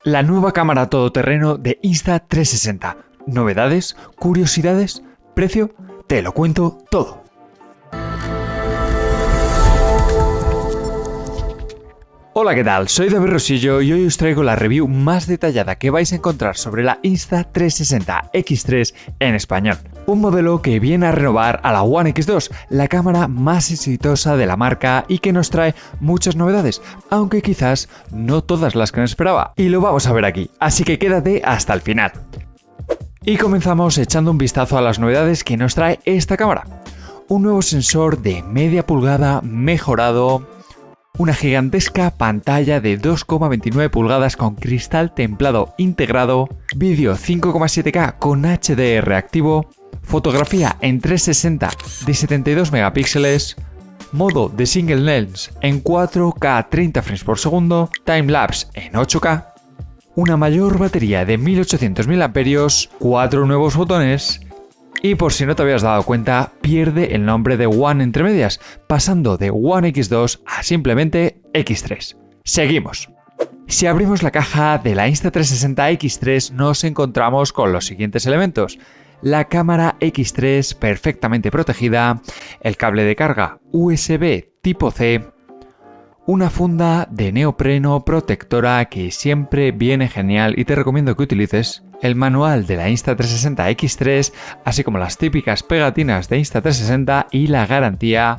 La nueva cámara todoterreno de Insta360. Novedades, curiosidades, precio, te lo cuento todo. Hola, ¿qué tal? Soy David Rosillo y hoy os traigo la review más detallada que vais a encontrar sobre la Insta360 X3 en español. Un modelo que viene a renovar a la One X2, la cámara más exitosa de la marca y que nos trae muchas novedades, aunque quizás no todas las que me esperaba. Y lo vamos a ver aquí, así que quédate hasta el final. Y comenzamos echando un vistazo a las novedades que nos trae esta cámara. Un nuevo sensor de media pulgada mejorado, una gigantesca pantalla de 2,29 pulgadas con cristal templado integrado, vídeo 5,7K con HDR activo, fotografía en 360 de 72 megapíxeles, modo de single lens en 4K 30 frames por segundo, timelapse en 8K, una mayor batería de 1800 mAh, 4 nuevos botones. Y por si no te habías dado cuenta, pierde el nombre de One entre medias, pasando de One X2 a simplemente X3. Seguimos. Si abrimos la caja de la Insta360 X3 nos encontramos con los siguientes elementos. La cámara X3 perfectamente protegida, el cable de carga USB tipo C, una funda de neopreno protectora que siempre viene genial y te recomiendo que utilices, el manual de la Insta360 X3, así como las típicas pegatinas de Insta360 y la garantía.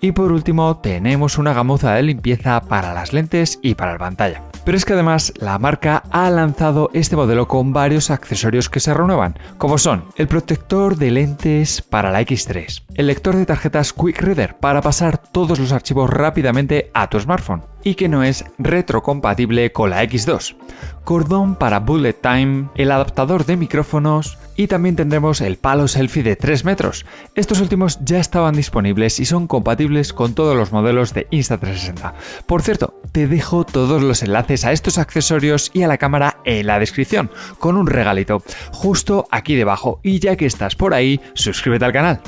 Y por último tenemos una gamuza de limpieza para las lentes y para la pantalla. Pero es que además la marca ha lanzado este modelo con varios accesorios que se renuevan, como son el protector de lentes para la X3, el lector de tarjetas Quick Reader para pasar todos los archivos rápidamente a tu smartphone y que no es retrocompatible con la X2, cordón para bullet time, el adaptador de micrófonos y también tendremos el palo selfie de 3 metros. Estos últimos ya estaban disponibles y son compatibles con todos los modelos de Insta360. Por cierto, te dejo todos los enlaces a estos accesorios y a la cámara en la descripción, con un regalito justo aquí debajo, y ya que estás por ahí, suscríbete al canal.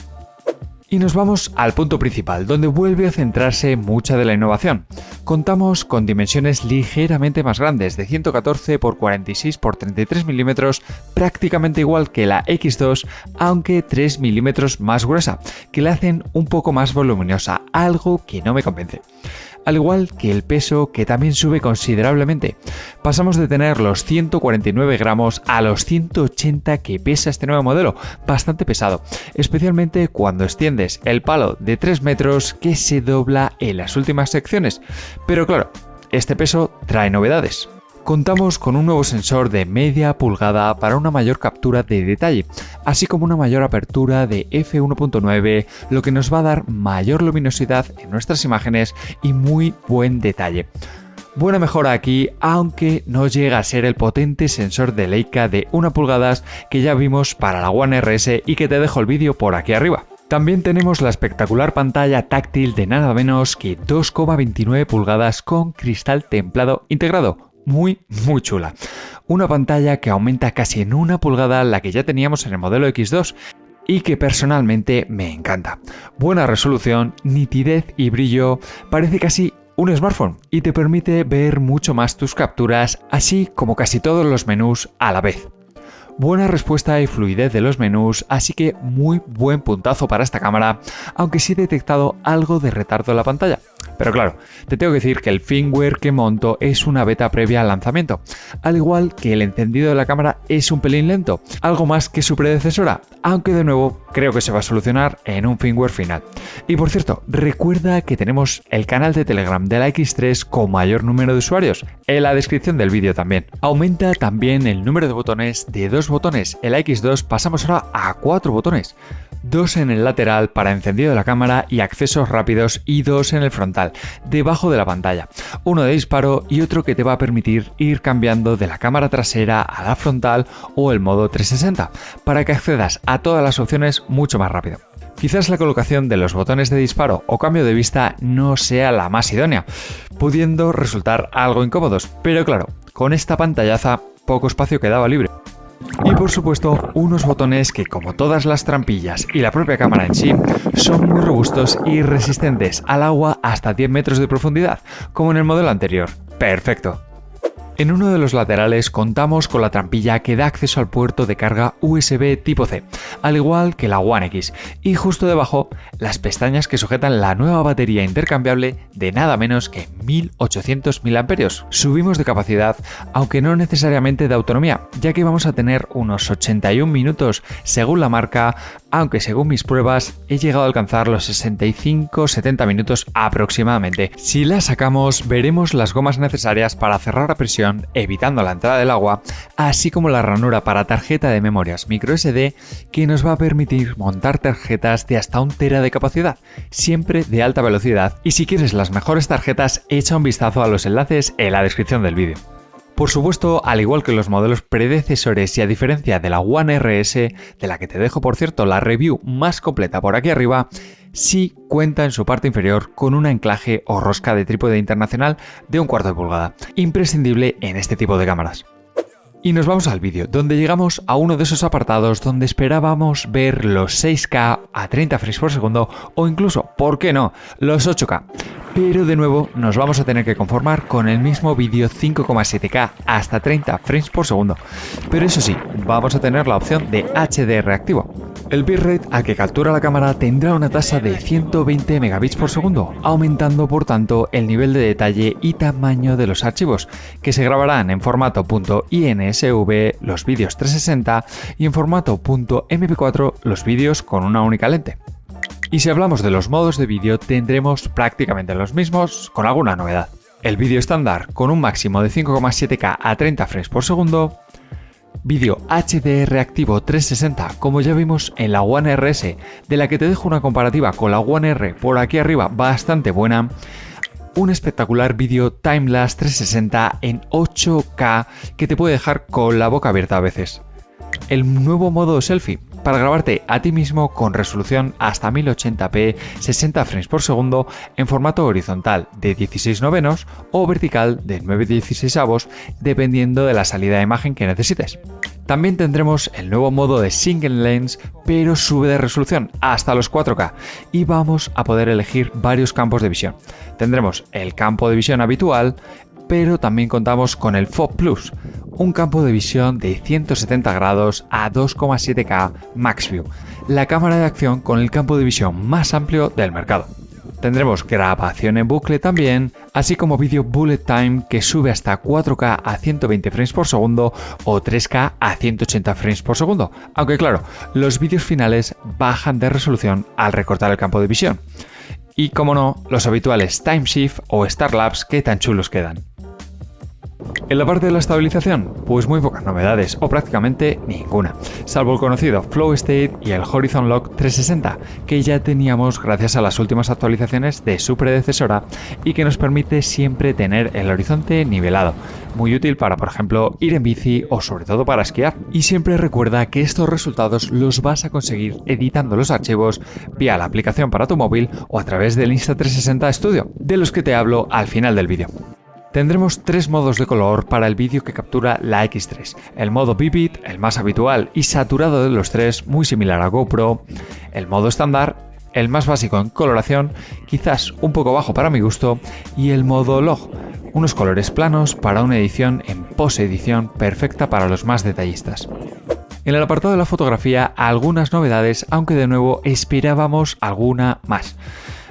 Y nos vamos al punto principal, donde vuelve a centrarse mucha de la innovación. Contamos con dimensiones ligeramente más grandes, de 114 x 46 x 33 milímetros, prácticamente igual que la X2, aunque 3 milímetros más gruesa, que la hacen un poco más voluminosa, algo que no me convence. Al igual que el peso, que también sube considerablemente. Pasamos de tener los 149 gramos a los 180 que pesa este nuevo modelo, bastante pesado, especialmente cuando extiendes el palo de 3 metros que se dobla en las últimas secciones. Pero claro, este peso trae novedades. Contamos con un nuevo sensor de media pulgada para una mayor captura de detalle, así como una mayor apertura de f1.9, lo que nos va a dar mayor luminosidad en nuestras imágenes y muy buen detalle. Buena mejora aquí, aunque no llega a ser el potente sensor de Leica de 1 pulgada que ya vimos para la One RS y que te dejo el vídeo por aquí arriba. También tenemos la espectacular pantalla táctil de nada menos que 2,29 pulgadas con cristal templado integrado. Muy chula. Una pantalla que aumenta casi en 1 pulgada la que ya teníamos en el modelo X2 y que personalmente me encanta. Buena resolución, nitidez y brillo, parece casi un smartphone y te permite ver mucho más tus capturas, así como casi todos los menús a la vez. Buena respuesta y fluidez de los menús, así que muy buen puntazo para esta cámara, aunque sí he detectado algo de retardo en la pantalla. Pero claro, te tengo que decir que el firmware que monto es una beta previa al lanzamiento, al igual que el encendido de la cámara es un pelín lento, algo más que su predecesora, aunque de nuevo creo que se va a solucionar en un firmware final. Y por cierto, recuerda que tenemos el canal de Telegram de la X3 con mayor número de usuarios, en la descripción del vídeo también. Aumenta también el número de botones de 2 botones, en la X2 pasamos ahora a 4 botones. 2 en el lateral para encendido de la cámara y accesos rápidos y 2 en el frontal, debajo de la pantalla. Uno de disparo y otro que te va a permitir ir cambiando de la cámara trasera a la frontal o el modo 360, para que accedas a todas las opciones mucho más rápido. Quizás la colocación de los botones de disparo o cambio de vista no sea la más idónea, pudiendo resultar algo incómodos, pero claro, con esta pantallaza poco espacio quedaba libre. Y por supuesto, unos botones que, como todas las trampillas y la propia cámara en sí, son muy robustos y resistentes al agua hasta 10 metros de profundidad, como en el modelo anterior. ¡Perfecto! En uno de los laterales contamos con la trampilla que da acceso al puerto de carga USB tipo C, al igual que la One X, y justo debajo las pestañas que sujetan la nueva batería intercambiable de nada menos que 1800 mAh. Subimos de capacidad, aunque no necesariamente de autonomía, ya que vamos a tener unos 81 minutos según la marca, aunque según mis pruebas he llegado a alcanzar los 65-70 minutos aproximadamente. Si la sacamos, veremos las gomas necesarias para cerrar a presión, evitando la entrada del agua, así como la ranura para tarjeta de memorias microSD que nos va a permitir montar tarjetas de hasta 1 TB de capacidad, siempre de alta velocidad, y si quieres las mejores tarjetas, echa un vistazo a los enlaces en la descripción del vídeo. Por supuesto, al igual que los modelos predecesores y a diferencia de la One RS, de la que te dejo por cierto la review más completa por aquí arriba, sí cuenta en su parte inferior con un anclaje o rosca de trípode internacional de 1/4 pulgada, imprescindible en este tipo de cámaras. Y nos vamos al vídeo, donde llegamos a uno de esos apartados donde esperábamos ver los 6K a 30 frames por segundo o incluso, ¿por qué no?, los 8K. Pero de nuevo nos vamos a tener que conformar con el mismo vídeo 5,7K hasta 30 frames por segundo. Pero eso sí, vamos a tener la opción de HDR activo. El bitrate al que captura la cámara tendrá una tasa de 120 megabits por segundo, aumentando por tanto el nivel de detalle y tamaño de los archivos, que se grabarán en formato .insv los vídeos 360 y en formato .mp4 los vídeos con una única lente. Y si hablamos de los modos de vídeo, tendremos prácticamente los mismos, con alguna novedad. El vídeo estándar con un máximo de 5,7K a 30 frames por segundo, vídeo HDR activo 360 como ya vimos en la One RS, de la que te dejo una comparativa con la One R por aquí arriba bastante buena, un espectacular vídeo timelapse 360 en 8K que te puede dejar con la boca abierta a veces. El nuevo modo selfie, para grabarte a ti mismo con resolución hasta 1080p 60 frames por segundo en formato horizontal de 16/9 o vertical de 9/16, dependiendo de la salida de imagen que necesites. También tendremos el nuevo modo de single lens, pero sube de resolución hasta los 4K y vamos a poder elegir varios campos de visión. Tendremos el campo de visión habitual, pero también contamos con el FOV Plus, un campo de visión de 170 grados a 2,7K Max View, la cámara de acción con el campo de visión más amplio del mercado. Tendremos grabación en bucle también, así como vídeo bullet time que sube hasta 4K a 120 frames por segundo o 3K a 180 frames por segundo, aunque claro, los vídeos finales bajan de resolución al recortar el campo de visión. Y como no, los habituales Time Shift o Star Lapse que tan chulos quedan. En la parte de la estabilización, pues muy pocas novedades o prácticamente ninguna, salvo el conocido Flow State y el Horizon Lock 360, que ya teníamos gracias a las últimas actualizaciones de su predecesora y que nos permite siempre tener el horizonte nivelado, muy útil para por ejemplo ir en bici o sobre todo para esquiar. Y siempre recuerda que estos resultados los vas a conseguir editando los archivos vía la aplicación para tu móvil o a través del Insta360 Studio, de los que te hablo al final del vídeo. Tendremos 3 modos de color para el vídeo que captura la X3. El modo Vivid, el más habitual y saturado de los 3, muy similar a GoPro. El modo estándar, el más básico en coloración, quizás un poco bajo para mi gusto. Y el modo Log, unos colores planos para una edición en post-edición perfecta para los más detallistas. En el apartado de la fotografía, algunas novedades, aunque de nuevo esperábamos alguna más.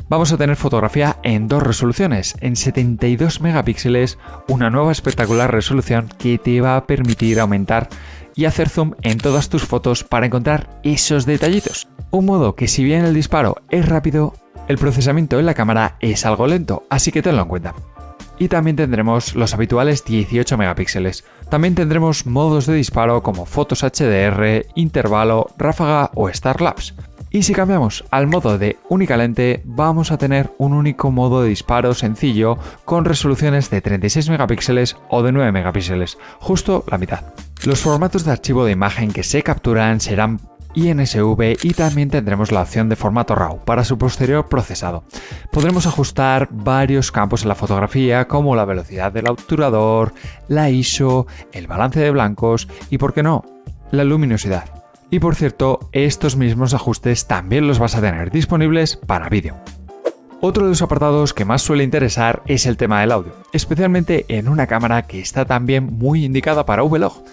Vamos a tener fotografía en 2 resoluciones, en 72 megapíxeles, una nueva espectacular resolución que te va a permitir aumentar y hacer zoom en todas tus fotos para encontrar esos detallitos. Un modo que si bien el disparo es rápido, el procesamiento en la cámara es algo lento, así que tenlo en cuenta. Y también tendremos los habituales 18 megapíxeles. También tendremos modos de disparo como fotos HDR, intervalo, ráfaga o Star Lapse. Y si cambiamos al modo de única lente, vamos a tener un único modo de disparo sencillo con resoluciones de 36 megapíxeles o de 9 megapíxeles, justo la mitad. Los formatos de archivo de imagen que se capturan serán INSV y también tendremos la opción de formato RAW para su posterior procesado. Podremos ajustar varios campos en la fotografía como la velocidad del obturador, la ISO, el balance de blancos y, por qué no, la luminosidad. Y por cierto, estos mismos ajustes también los vas a tener disponibles para vídeo. Otro de los apartados que más suele interesar es el tema del audio, especialmente en una cámara que está también muy indicada para vlog,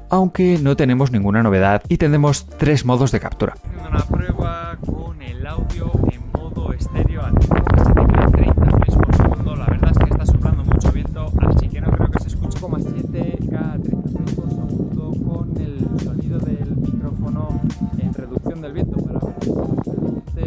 aunque no tenemos ninguna novedad y tenemos 3 modos de captura. Haciendo una prueba con el audio en modo estéreo a 30 frames por segundo. La verdad es que está soplando mucho viento, así que no creo que se escuche. 7K a 30 frames por segundo con el sonido del micrófono en reducción del viento para ver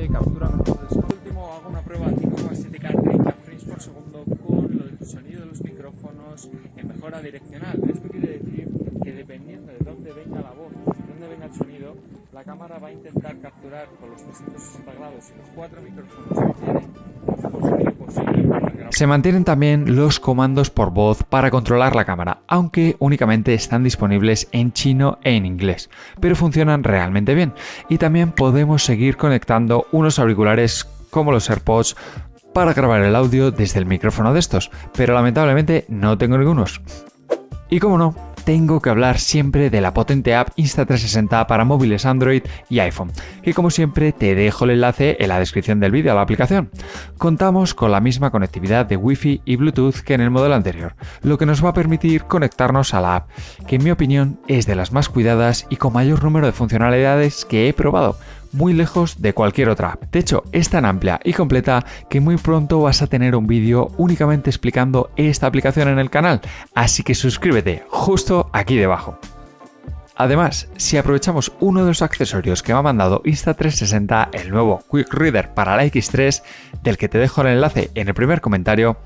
si captura mejor el sonido. Por último, hago una prueba a 5,7K a 30 frames por segundo con el sonido de los micrófonos en mejora direccional. Esto quiere decir que dependiendo de dónde venga la voz, de dónde venga el sonido, la cámara va a intentar capturar con los 360 grados y los 4 micrófonos que tiene el mejor sonido posible para grabar. Se mantienen también los comandos por voz para controlar la cámara, aunque únicamente están disponibles en chino e en inglés, pero funcionan realmente bien. Y también podemos seguir conectando unos auriculares como los AirPods para grabar el audio desde el micrófono de estos, pero lamentablemente no tengo ningunos. Y como no, tengo que hablar siempre de la potente app Insta360 para móviles Android y iPhone, que como siempre te dejo el enlace en la descripción del vídeo a la aplicación. Contamos con la misma conectividad de Wi-Fi y Bluetooth que en el modelo anterior, lo que nos va a permitir conectarnos a la app, que en mi opinión es de las más cuidadas y con mayor número de funcionalidades que he probado, muy lejos de cualquier otra app. De hecho, es tan amplia y completa que muy pronto vas a tener un vídeo únicamente explicando esta aplicación en el canal, así que suscríbete justo aquí debajo. Además, si aprovechamos uno de los accesorios que me ha mandado Insta360, el nuevo Quick Reader para la X3, del que te dejo el enlace en el primer comentario,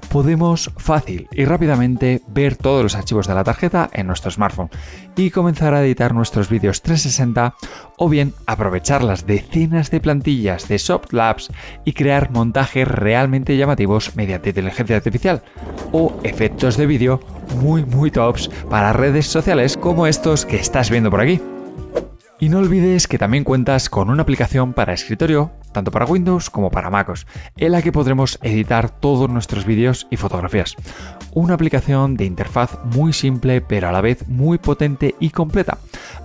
podemos fácil y rápidamente ver todos los archivos de la tarjeta en nuestro smartphone y comenzar a editar nuestros vídeos 360 o bien aprovechar las decenas de plantillas de Softlabs y crear montajes realmente llamativos mediante inteligencia artificial o efectos de vídeo muy tops para redes sociales como estos que estás viendo por aquí. Y no olvides que también cuentas con una aplicación para escritorio, tanto para Windows como para MacOS, en la que podremos editar todos nuestros vídeos y fotografías. Una aplicación de interfaz muy simple pero a la vez muy potente y completa,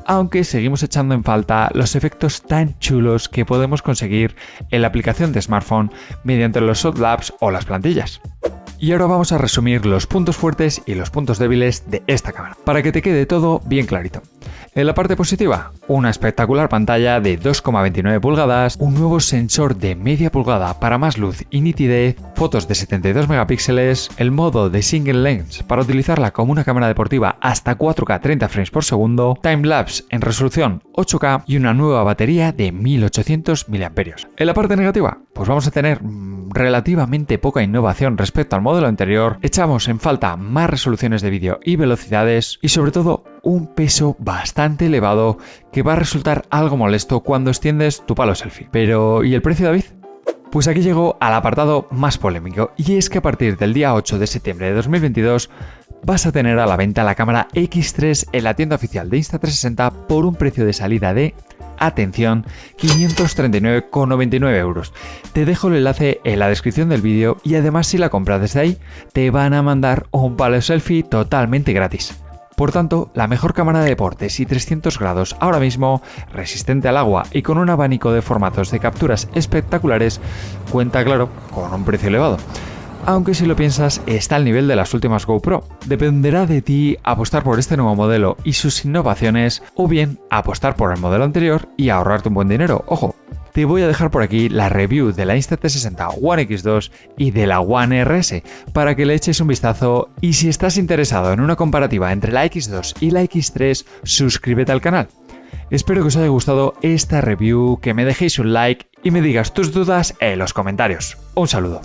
aunque seguimos echando en falta los efectos tan chulos que podemos conseguir en la aplicación de smartphone mediante los Softlabs o las plantillas. Y ahora vamos a resumir los puntos fuertes y los puntos débiles de esta cámara, para que te quede todo bien clarito. En la parte positiva, una espectacular pantalla de 2,29 pulgadas, un nuevo sensor de media pulgada para más luz y nitidez, fotos de 72 megapíxeles, el modo de single lens para utilizarla como una cámara deportiva hasta 4K 30 frames por segundo, timelapse en resolución 8K y una nueva batería de 1800 mAh. En la parte negativa, pues vamos a tener relativamente poca innovación respecto al modelo anterior, echamos en falta más resoluciones de vídeo y velocidades y sobre todo un peso bastante elevado que va a resultar algo molesto cuando extiendes tu palo selfie. Pero ¿y el precio, David? Pues aquí llego al apartado más polémico, y es que a partir del día 8 de septiembre de 2022 vas a tener a la venta la cámara X3 en la tienda oficial de Insta360 por un precio de salida de, atención, 539,99 euros. Te dejo el enlace en la descripción del vídeo y además si la compras desde ahí te van a mandar un palo selfie totalmente gratis. Por tanto, la mejor cámara de deportes y 300 grados ahora mismo, resistente al agua y con un abanico de formatos de capturas espectaculares, cuenta claro con un precio elevado. Aunque si lo piensas, está al nivel de las últimas GoPro. Dependerá de ti apostar por este nuevo modelo y sus innovaciones, o bien apostar por el modelo anterior y ahorrarte un buen dinero. Ojo, te voy a dejar por aquí la review de la Insta360 One X2 y de la One RS para que le eches un vistazo, y si estás interesado en una comparativa entre la X2 y la X3, suscríbete al canal. Espero que os haya gustado esta review, que me dejéis un like y me digas tus dudas en los comentarios. Un saludo.